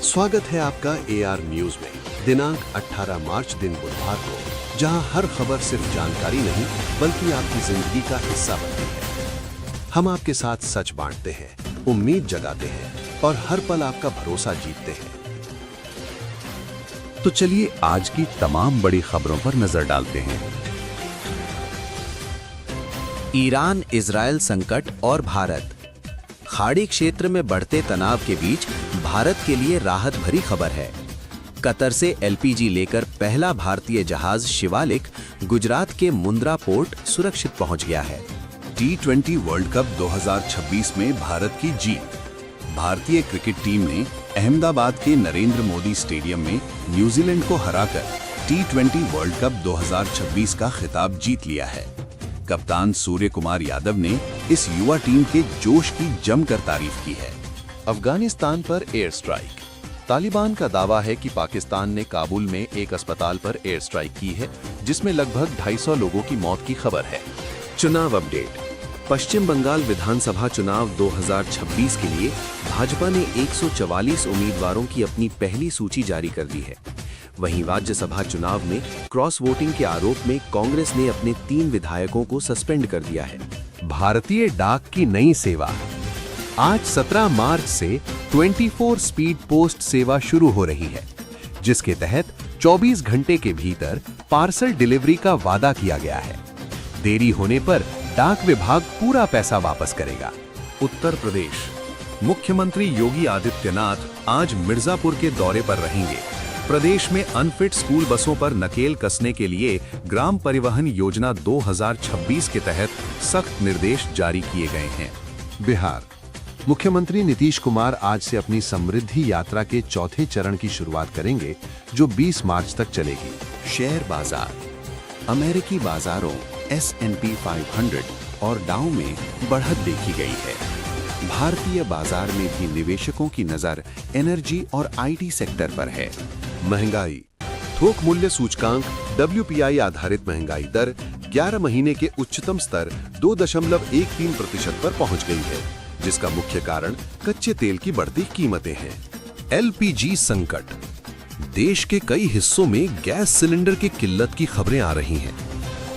स्वागत है आपका एआर न्यूज में। दिनांक 18 मार्च दिन बुधवार को, जहां हर खबर सिर्फ जानकारी नहीं बल्कि आपकी जिंदगी का हिस्सा बनती है। हम आपके साथ सच बांटते हैं, उम्मीद जगाते हैं और हर पल आपका भरोसा जीतते हैं। तो चलिए आज की तमाम बड़ी खबरों पर नजर डालते हैं। ईरान इजरायल संकट और भारत। खाड़ी क्षेत्र में बढ़ते तनाव के बीच भारत के लिए राहत भरी खबर है। कतर से एलपीजी लेकर पहला भारतीय जहाज शिवालिक गुजरात के मुंद्रा पोर्ट सुरक्षित पहुंच गया है। T20 वर्ल्ड कप 2026 में भारत की जीत। भारतीय क्रिकेट टीम ने अहमदाबाद के नरेंद्र मोदी स्टेडियम में न्यूजीलैंड को हराकर T20 वर्ल्ड कप 2026 का खिताब जीत लिया है। कप्तान सूर्य कुमार यादव ने इस युवा टीम के जोश की जमकर तारीफ की है। अफगानिस्तान पर एयर स्ट्राइक। तालिबान का दावा है कि पाकिस्तान ने काबुल में एक अस्पताल पर एयर स्ट्राइक की है, जिसमें लगभग 250 लोगों की मौत की खबर है। चुनाव अपडेट। पश्चिम बंगाल विधानसभा चुनाव 2026 के लिए भाजपा ने 144 उम्मीदवारों की अपनी पहली सूची जारी कर दी है। वहीं राज्यसभा चुनाव में क्रॉस वोटिंग के आरोप में कांग्रेस ने अपने 3 विधायकों को सस्पेंड कर दिया है। भारतीय डाक की नई सेवा। आज 17 मार्च से 24 स्पीड पोस्ट सेवा शुरू हो रही है, जिसके तहत 24 घंटे के भीतर पार्सल डिलीवरी का वादा किया गया है। देरी होने पर डाक विभाग पूरा पैसा वापस करेगा। उत्तर प्रदेश। मुख्यमंत्री योगी आदित्यनाथ आज मिर्जापुर के दौरे पर रहेंगे। प्रदेश में अनफिट स्कूल बसों पर नकेल कसने के लिए ग्राम परिवहन योजना 2026 के तहत सख्त निर्देश जारी किए गए हैं। बिहार। मुख्यमंत्री नीतीश कुमार आज से अपनी समृद्धि यात्रा के चौथे चरण की शुरुआत करेंगे, जो 20 मार्च तक चलेगी। शेयर बाजार। अमेरिकी बाजारों S&P 500 और डाउ में बढ़त देखी गई है। भारतीय बाजार में भी निवेशकों की नजर एनर्जी और आईटी सेक्टर पर है। महंगाई। थोक मूल्य सूचकांक WPI आधारित महंगाई दर 11 महीने के उच्चतम स्तर 2.13% पर पहुंच गई है, जिसका मुख्य कारण कच्चे तेल की बढ़ती कीमतें हैं। LPG संकट। देश के कई हिस्सों में गैस सिलेंडर की किल्लत की खबरें आ रही हैं।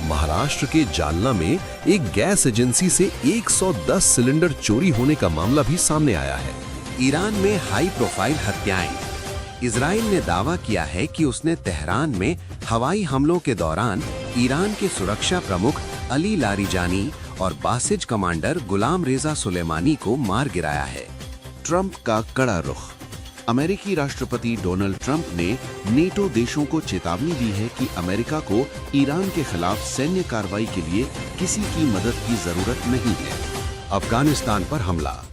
महाराष्ट्र के जालना में एक गैस एजेंसी से 110 सिलेंडर चोरी होने का मामला भी सामने आया है। ईरान में हाई प्रोफाइल हत्याएं। इजराइल ने दावा किया है कि उसने तेहरान में हवाई हमलों के दौरान ईरान के सुरक्षा प्रमुख अली लारिजानी और बासिज कमांडर गुलाम रेजा सुलेमानी को मार गिराया है। ट्रंप का कड़ा रुख। अमेरिकी राष्ट्रपति डोनाल्ड ट्रंप ने नेटो देशों को चेतावनी दी है कि अमेरिका को ईरान के खिलाफ सैन्य कार्रवाई के लिए किसी की मदद की जरूरत नहीं है। अफगानिस्तान पर हमला।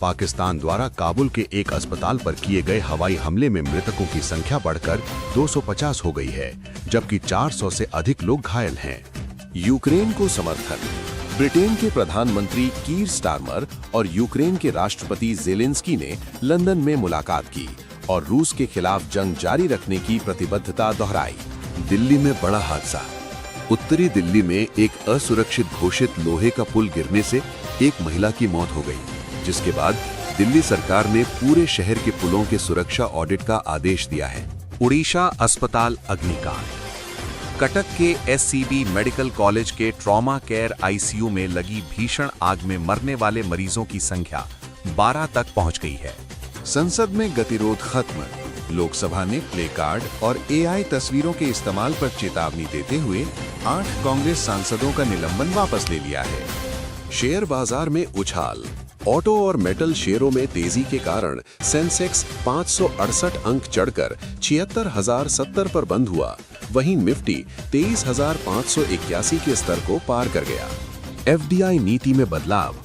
पाकिस्तान द्वारा काबुल के एक अस्पताल पर किए गए हवाई हमले में मृतकों की संख्या बढ़कर 250 हो गई है, जबकि 400 से अधिक लोग घायल हैं। यूक्रेन को समर्थन। ब्रिटेन के प्रधानमंत्री कीर स्टारमर और यूक्रेन के राष्ट्रपति जेलेंस्की ने लंदन में मुलाकात की और रूस के खिलाफ जंग जारी रखने की प्रतिबद्धता दोहराई। दिल्ली में बड़ा हादसा। उत्तरी दिल्ली में एक असुरक्षित घोषित लोहे का पुल गिरने से एक महिला की मौत हो गई, जिसके बाद दिल्ली सरकार ने पूरे शहर के पुलों के सुरक्षा ऑडिट का आदेश दिया है। उड़ीसा अस्पताल अग्निकांड। कटक के SCB मेडिकल कॉलेज के ट्रॉमा केयर ICU में लगी भीषण आग में मरने वाले मरीजों की संख्या 12 तक पहुंच गई है। संसद में गतिरोध खत्म। लोकसभा ने प्ले कार्ड और AI तस्वीरों के इस्तेमाल पर चेतावनी देते हुए 8 कांग्रेस सांसदों का निलंबन वापस ले लिया है। शेयर बाजार में उछाल। ऑटो और मेटल शेयरों में तेजी के कारण सेंसेक्स 568 अंक चढ़कर 76,070 पर बंद हुआ। वहीं निफ्टी 23,581 के स्तर को पार कर गया। FDI नीति में बदलाव।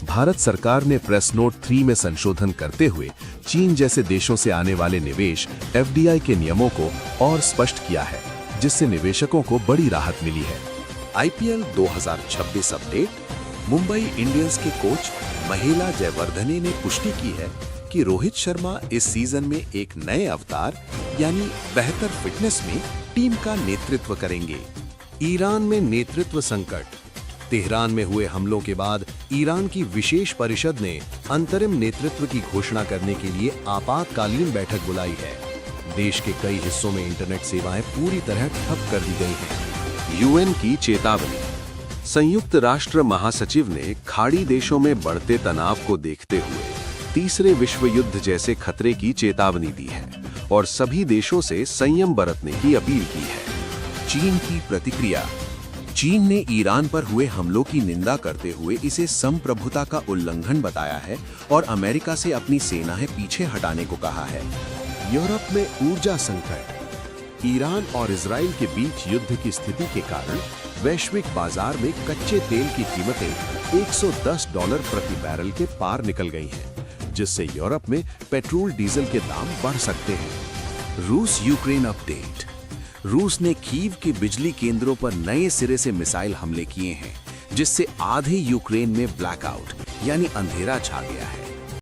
भारत सरकार ने प्रेस नोट 3 में संशोधन करते हुए चीन जैसे देशों से आने वाले निवेश FDI के नियमों को और स्पष्ट किया है, जिससे निवेशकों को बड़ी राहत मिली है। IPL 2026 update. मुंबई इंडियंस के कोच महिला जयवर्धने ने पुष्टि की है कि रोहित शर्मा इस सीजन में एक नए अवतार यानी बेहतर फिटनेस में टीम का नेतृत्व करेंगे। ईरान में नेतृत्व संकट। तेहरान में हुए हमलों के बाद ईरान की विशेष परिषद ने अंतरिम नेतृत्व की घोषणा करने के लिए आपातकालीन बैठक बुलाई है। देश के कई हिस्सों में इंटरनेट सेवाएं पूरी तरह ठप कर दी गई हैं। यूएन की चेतावनी। संयुक्त राष्ट्र महासचिव ने खाड़ी देशों में बढ़ते तनाव को देखते हुए तीसरे विश्व युद्ध जैसे खतरे की चेतावनी दी है और सभी देशों से संयम बरतने की अपील की है। चीन की प्रतिक्रिया। चीन ने ईरान पर हुए हमलों की निंदा करते हुए इसे संप्रभुता का उल्लंघन बताया है और अमेरिका से अपनी सेनाएं पीछे हटाने को कहा है। यूरोप में ऊर्जा संकट। ईरान और इजराइल के बीच युद्ध की स्थिति के कारण वैश्विक बाजार में कच्चे तेल की कीमतें $110 प्रति बैरल के पार निकल गई हैं, जिससे यूरोप में पेट्रोल डीजल के दाम बढ़ सकते हैं। रूस यूक्रेन अपडेट। रूस ने कीव के बिजली केंद्रों पर नए सिरे से मिसाइल हमले किए हैं, जिससे आधे यूक्रेन में ब्लैकआउट यानी अंधेरा छा गया है।